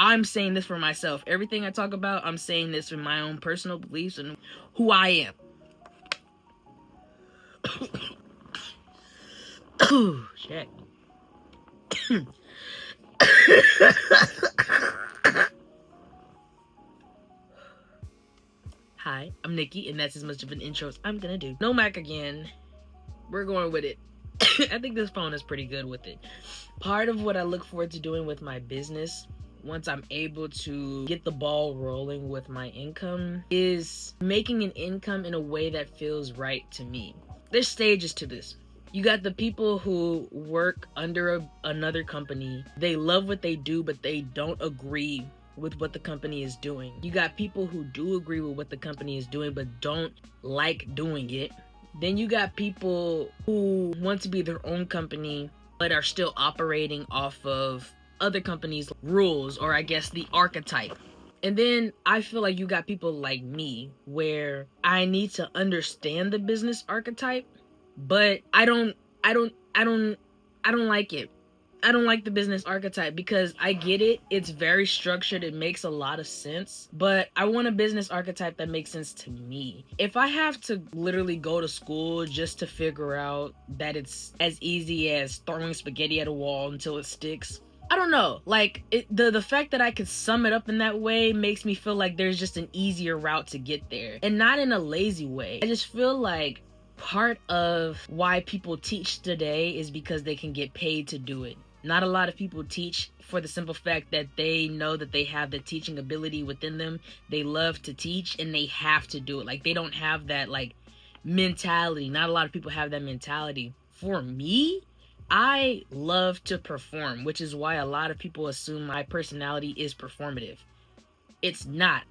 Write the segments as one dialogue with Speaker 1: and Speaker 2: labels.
Speaker 1: I'm saying this for myself. Everything I talk about, I'm saying this from my own personal beliefs and who I am. Shit. Hi, I'm Nikki, and that's as much of an intro as I'm gonna do. No Mac again. We're going with it. I think this phone is pretty good with it. Part of what I look forward to doing with my business, once I'm able to get the ball rolling with my income, is making an income in a way that feels right to me. There's stages to this. You got the people who work under another company. They love what they do, but they don't agree with what the company is doing. You got people who do agree with what the company is doing, but don't like doing it. Then you got people who want to be their own company, but are still operating off of other companies' rules, or I guess the archetype. And then I feel like you got people like me, where I need to understand the business archetype, but I don't like it. I don't like the business archetype because I get it. It's very structured. It makes a lot of sense. But I want a business archetype that makes sense to me. If I have to literally go to school just to figure out that it's as easy as throwing spaghetti at a wall until it sticks, I don't know. Like, the fact that I could sum it up in that way makes me feel like there's just an easier route to get there. And not in a lazy way. I just feel like part of why people teach today is because they can get paid to do it. Not a lot of people teach for the simple fact that they know that they have the teaching ability within them. They love to teach and they have to do it. Like, they don't have that, like, mentality. Not a lot of people have that mentality. For me, I love to perform, which is why a lot of people assume my personality is performative. It's not.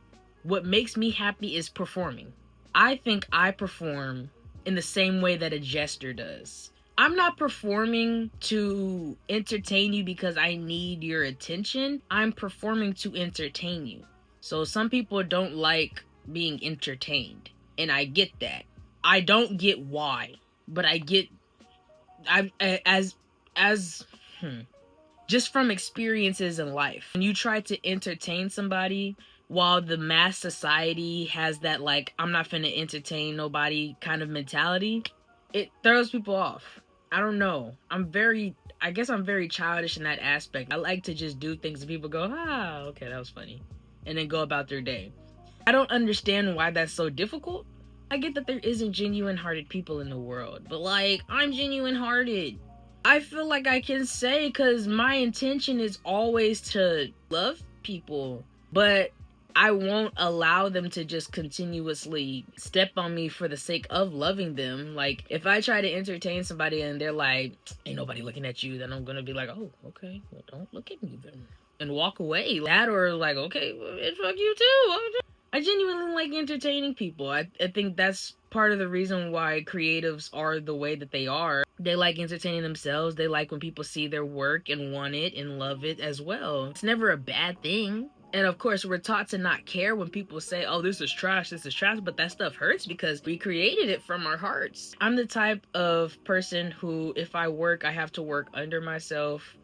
Speaker 1: What makes me happy is performing. I think I perform in the same way that a jester does. I'm not performing to entertain you because I need your attention. I'm performing to entertain you. So some people don't like being entertained, and I get that. I don't get why, but I get just from experiences in life. When you try to entertain somebody while the mass society has that, like, I'm not finna entertain nobody kind of mentality, it throws people off. I don't know. I guess I'm very childish in that aspect. I like to just do things and people go, okay, that was funny, and then go about their day. I don't understand why that's so difficult. I get that there isn't genuine-hearted people in the world, but, like, I'm genuine-hearted. I feel like I can say, because my intention is always to love people, but I won't allow them to just continuously step on me for the sake of loving them. Like, if I try to entertain somebody and they're like, ain't nobody looking at you, then I'm gonna be like, oh, okay, well, don't look at me then, and walk away. That, or like, okay, well, fuck you too. I genuinely like entertaining people. I think that's part of the reason why creatives are the way that they are. They like entertaining themselves. They like when people see their work and want it and love it as well. It's never a bad thing. And of course, we're taught to not care when people say, oh, this is trash, but that stuff hurts because we created it from our hearts. I'm the type of person who, if I work, I have to work under myself,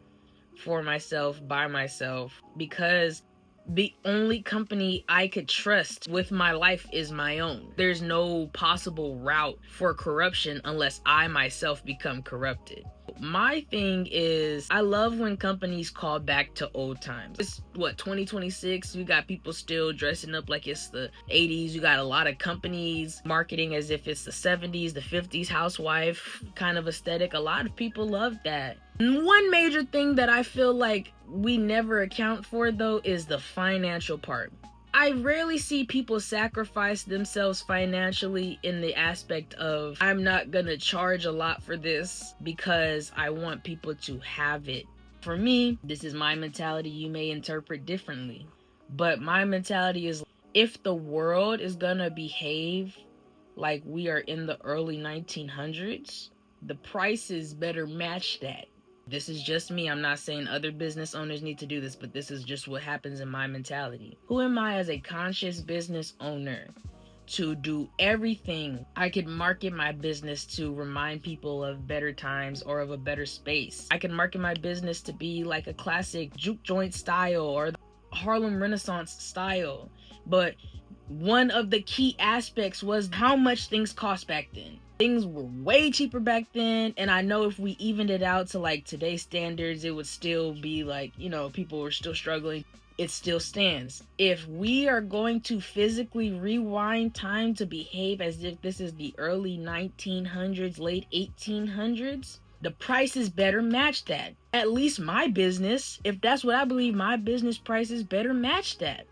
Speaker 1: for myself, by myself, because the only company I could trust with my life is my own. There's no possible route for corruption unless I myself become corrupted. My thing is, I love when companies call back to old times. It's 2026, we got people still dressing up like it's the 80s. You got a lot of companies marketing as if it's the 70s, the 50s housewife kind of aesthetic. A lot of people love that. One major thing that I feel like we never account for, though, is the financial part. I rarely see people sacrifice themselves financially in the aspect of, I'm not gonna charge a lot for this because I want people to have it. For me, this is my mentality. You may interpret differently, but my mentality is, if the world is gonna behave like we are in the early 1900s, the prices better match that. This is just me. I'm not saying other business owners need to do this, but this is just what happens in my mentality. Who am I as a conscious business owner to do everything I could market my business to remind people of better times or of a better space? I can market my business to be like a classic juke joint style or Harlem Renaissance style. But one of the key aspects was how much things cost back then. Things were way cheaper back then, and I know if we evened it out to like today's standards, it would still be like, you know, people were still struggling. It still stands. If we are going to physically rewind time to behave as if this is the early 1900s, late 1800s, the prices better match that. At least my business, if that's what I believe, my business prices better match that.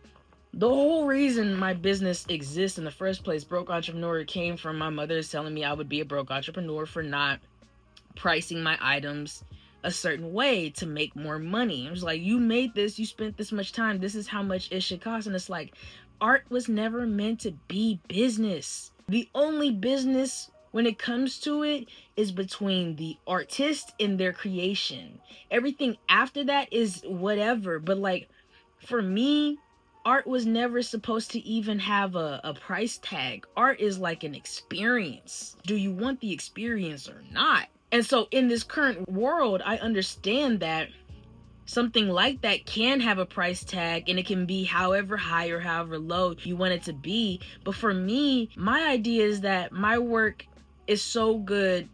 Speaker 1: The whole reason my business exists in the first place, Broke Entrepreneur, came from my mother telling me I would be a broke entrepreneur for not pricing my items a certain way to make more money. It was like, you made this, you spent this much time, this is how much it should cost. And it's like, art was never meant to be business. The only business when it comes to it is between the artist and their creation. Everything after that is whatever. But like, for me, art was never supposed to even have a price tag. Art is like an experience. Do you want the experience or not? And so in this current world, I understand that something like that can have a price tag, and it can be however high or however low you want it to be. But for me, my idea is that my work is so good,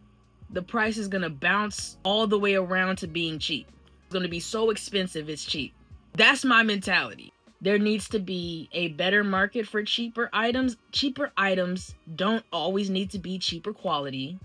Speaker 1: the price is gonna bounce all the way around to being cheap. It's gonna be so expensive, it's cheap. That's my mentality. There needs to be a better market for cheaper items. Cheaper items don't always need to be cheaper quality.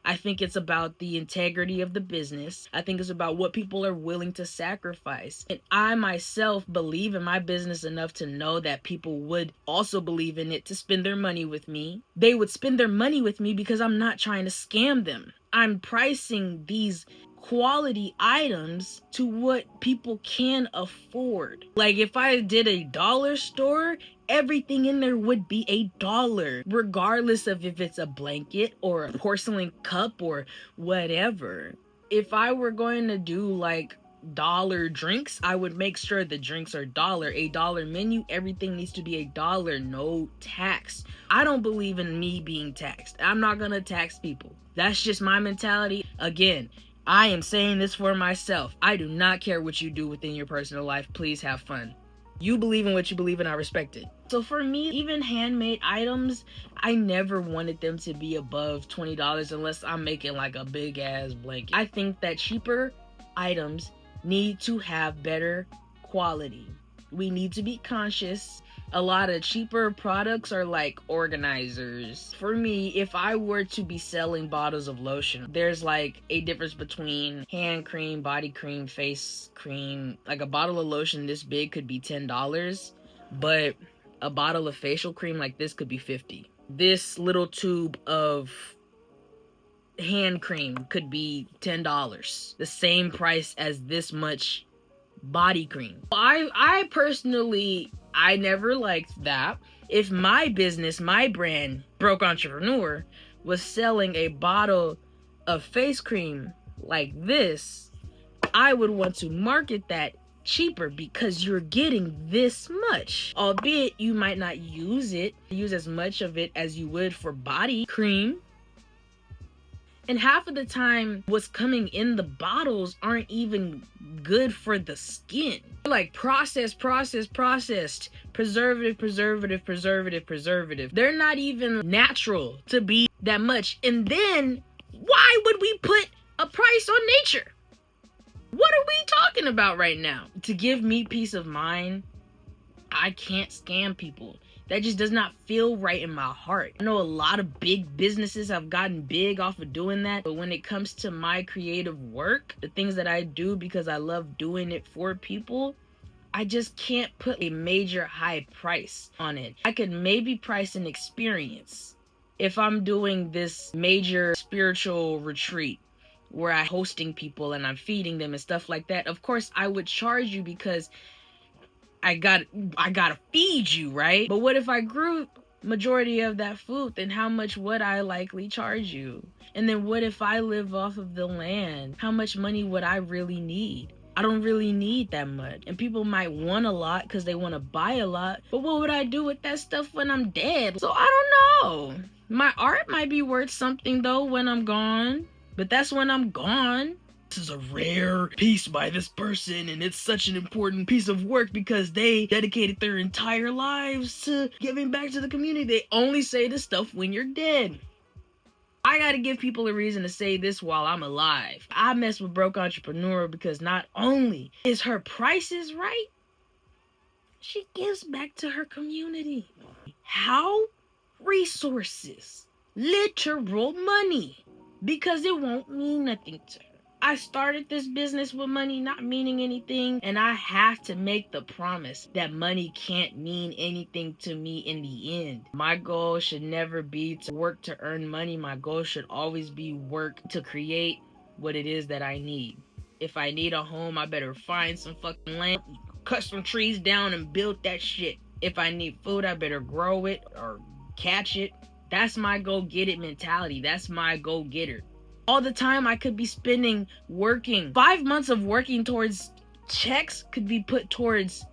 Speaker 1: I think it's about the integrity of the business. I think it's about what people are willing to sacrifice. And I myself believe in my business enough to know that people would also believe in it to spend their money with me. They would spend their money with me because I'm not trying to scam them. I'm pricing these quality items to what people can afford. Like if I did a dollar store, everything in there would be $1, regardless of if it's a blanket or a porcelain cup or whatever. If I were going to do like dollar drinks, I would make sure the drinks are $1 menu. Everything needs to be $1, no tax. I don't believe in me being taxed. I'm not gonna tax people. That's just my mentality. Again, I am saying this for myself. I do not care what you do within your personal life. Please have fun. You believe in what you believe in, I respect it. So for me, even handmade items, I never wanted them to be above $20 unless I'm making like a big ass blanket. I think that cheaper items need to have better quality. We need to be conscious. A lot of cheaper products are like organizers. For me, if I were to be selling bottles of lotion, there's like a difference between hand cream, body cream, face cream. Like a bottle of lotion this big could be $10, but a bottle of facial cream like this could be $50. This little tube of hand cream could be $10. The same price as this much body cream. I personally, I never liked that. If my business, my brand, Broke Entrepreneur, was selling a bottle of face cream like this, I would want to market that cheaper because you're getting this much. Albeit you might not use as much of it as you would for body cream. And half of the time, what's coming in the bottles aren't even good for the skin. Like processed, preservative. They're not even natural to be that much. And then, why would we put a price on nature? What are we talking about right now? To give me peace of mind, I can't scam people. That just does not feel right in my heart. I know a lot of big businesses have gotten big off of doing that, but when it comes to my creative work, the things that I do because I love doing it for people, I just can't put a major high price on it. I could maybe price an experience. If I'm doing this major spiritual retreat where I'm hosting people and I'm feeding them and stuff like that, of course I would charge you because I gotta feed you, right? But what if I grew majority of that food? Then how much would I likely charge you? And then what if I live off of the land? How much money would I really need? I don't really need that much. And people might want a lot because they want to buy a lot. But what would I do with that stuff when I'm dead? So I don't know. My art might be worth something though when I'm gone. But that's when I'm gone. This is a rare piece by this person, and it's such an important piece of work because they dedicated their entire lives to giving back to the community. They only say this stuff when you're dead. I gotta give people a reason to say this while I'm alive. I mess with Broke Entrepreneur because not only is her prices right, she gives back to her community. How? Resources. Literal money. Because it won't mean nothing to her. I started this business with money not meaning anything, and I have to make the promise that money can't mean anything to me in the end. My goal should never be to work to earn money. My goal should always be work to create what it is that I need. If I need a home, I better find some fucking land, cut some trees down and build that shit. If I need food, I better grow it or catch it. That's my go get it mentality. That's my go getter. All the time I could be spending working. 5 months of working towards checks could be put towards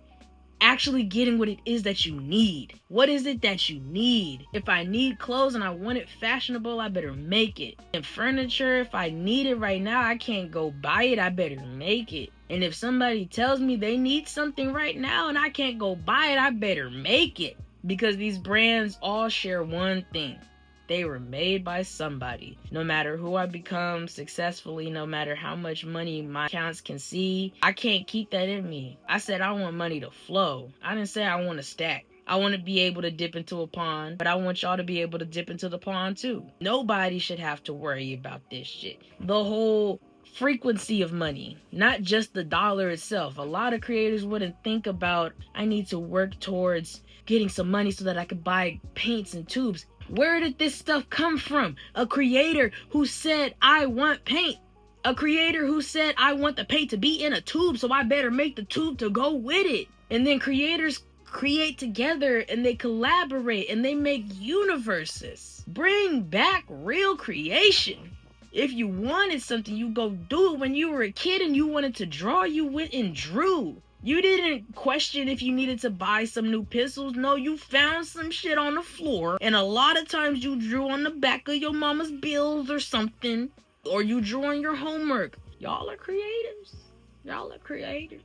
Speaker 1: actually getting what it is that you need. What is it that you need? If I need clothes and I want it fashionable, I better make it. And furniture, if I need it right now, I can't go buy it, I better make it. And if somebody tells me they need something right now and I can't go buy it, I better make it. Because these brands all share one thing. They were made by somebody. No matter who I become successfully, no matter how much money my accounts can see, I can't keep that in me. I said I want money to flow. I didn't say I want to stack. I want to be able to dip into a pond, but I want y'all to be able to dip into the pond too. Nobody should have to worry about this shit. The whole frequency of money, not just the dollar itself. A lot of creators wouldn't think about, I need to work towards getting some money so that I could buy paints and tubes. Where did this stuff come from? A creator who said, I want paint. A creator who said, I want the paint to be in a tube, so I better make the tube to go with it. And then creators create together and they collaborate and they make universes. Bring back real creation. If you wanted something, you go do it when you were a kid and you wanted to draw, you went and drew. You didn't question if you needed to buy some new pencils. No, you found some shit on the floor. And a lot of times you drew on the back of your mama's bills or something. Or you drew on your homework. Y'all are creators. Y'all are creators.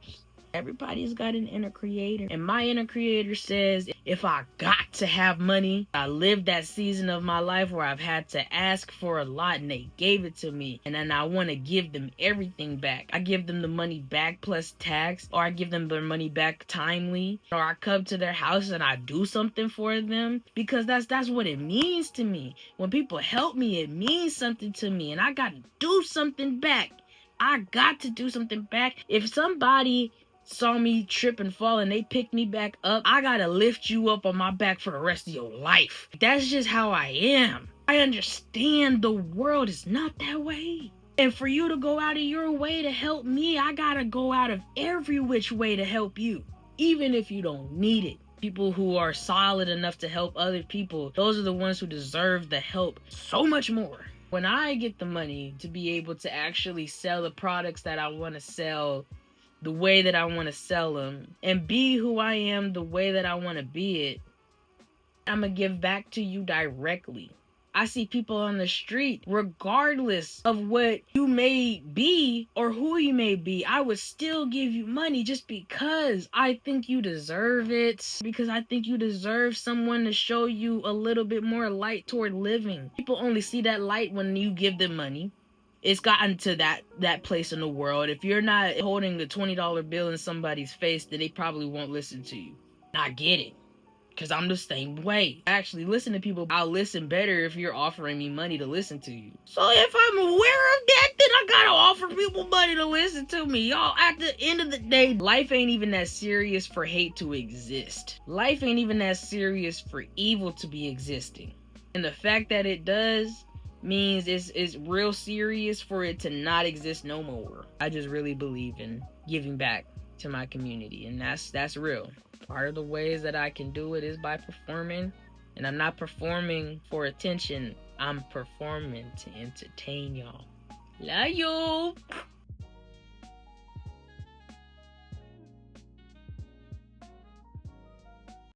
Speaker 1: Everybody's got an inner creator. And my inner creator says, if I got to have money, I lived that season of my life where I've had to ask for a lot and they gave it to me. And then I want to give them everything back. I give them the money back plus tax, or I give them their money back timely, or I come to their house and I do something for them, because that's what it means to me. When people help me, it means something to me, and I got to do something back. I got to do something back. If somebody saw me trip and fall and they picked me back up, I gotta lift you up on my back for the rest of your life. That's just how I am. I understand the world is not that way. And for you to go out of your way to help me, I gotta go out of every which way to help you, even if you don't need it. People who are solid enough to help other people, those are the ones who deserve the help so much more. When I get the money to be able to actually sell the products that I want to sell the way that I want to sell them, and be who I am the way that I want to be it, I'm going to give back to you directly. I see people on the street, regardless of what you may be or who you may be, I would still give you money just because I think you deserve it. Because I think you deserve someone to show you a little bit more light toward living. People only see that light when you give them money. It's gotten to that place in the world. If you're not holding the $20 bill in somebody's face, then they probably won't listen to you. I get it. Because I'm the same way. I actually listen to people. I'll listen better if you're offering me money to listen to you. So if I'm aware of that, then I gotta offer people money to listen to me. Y'all, at the end of the day, life ain't even that serious for hate to exist. Life ain't even that serious for evil to be existing. And the fact that it does means it's real serious for it to not exist no more. I just really believe in giving back to my community, and that's real. Part of the ways that I can do it is by performing, and I'm not performing for attention. I'm performing to entertain y'all. Love you.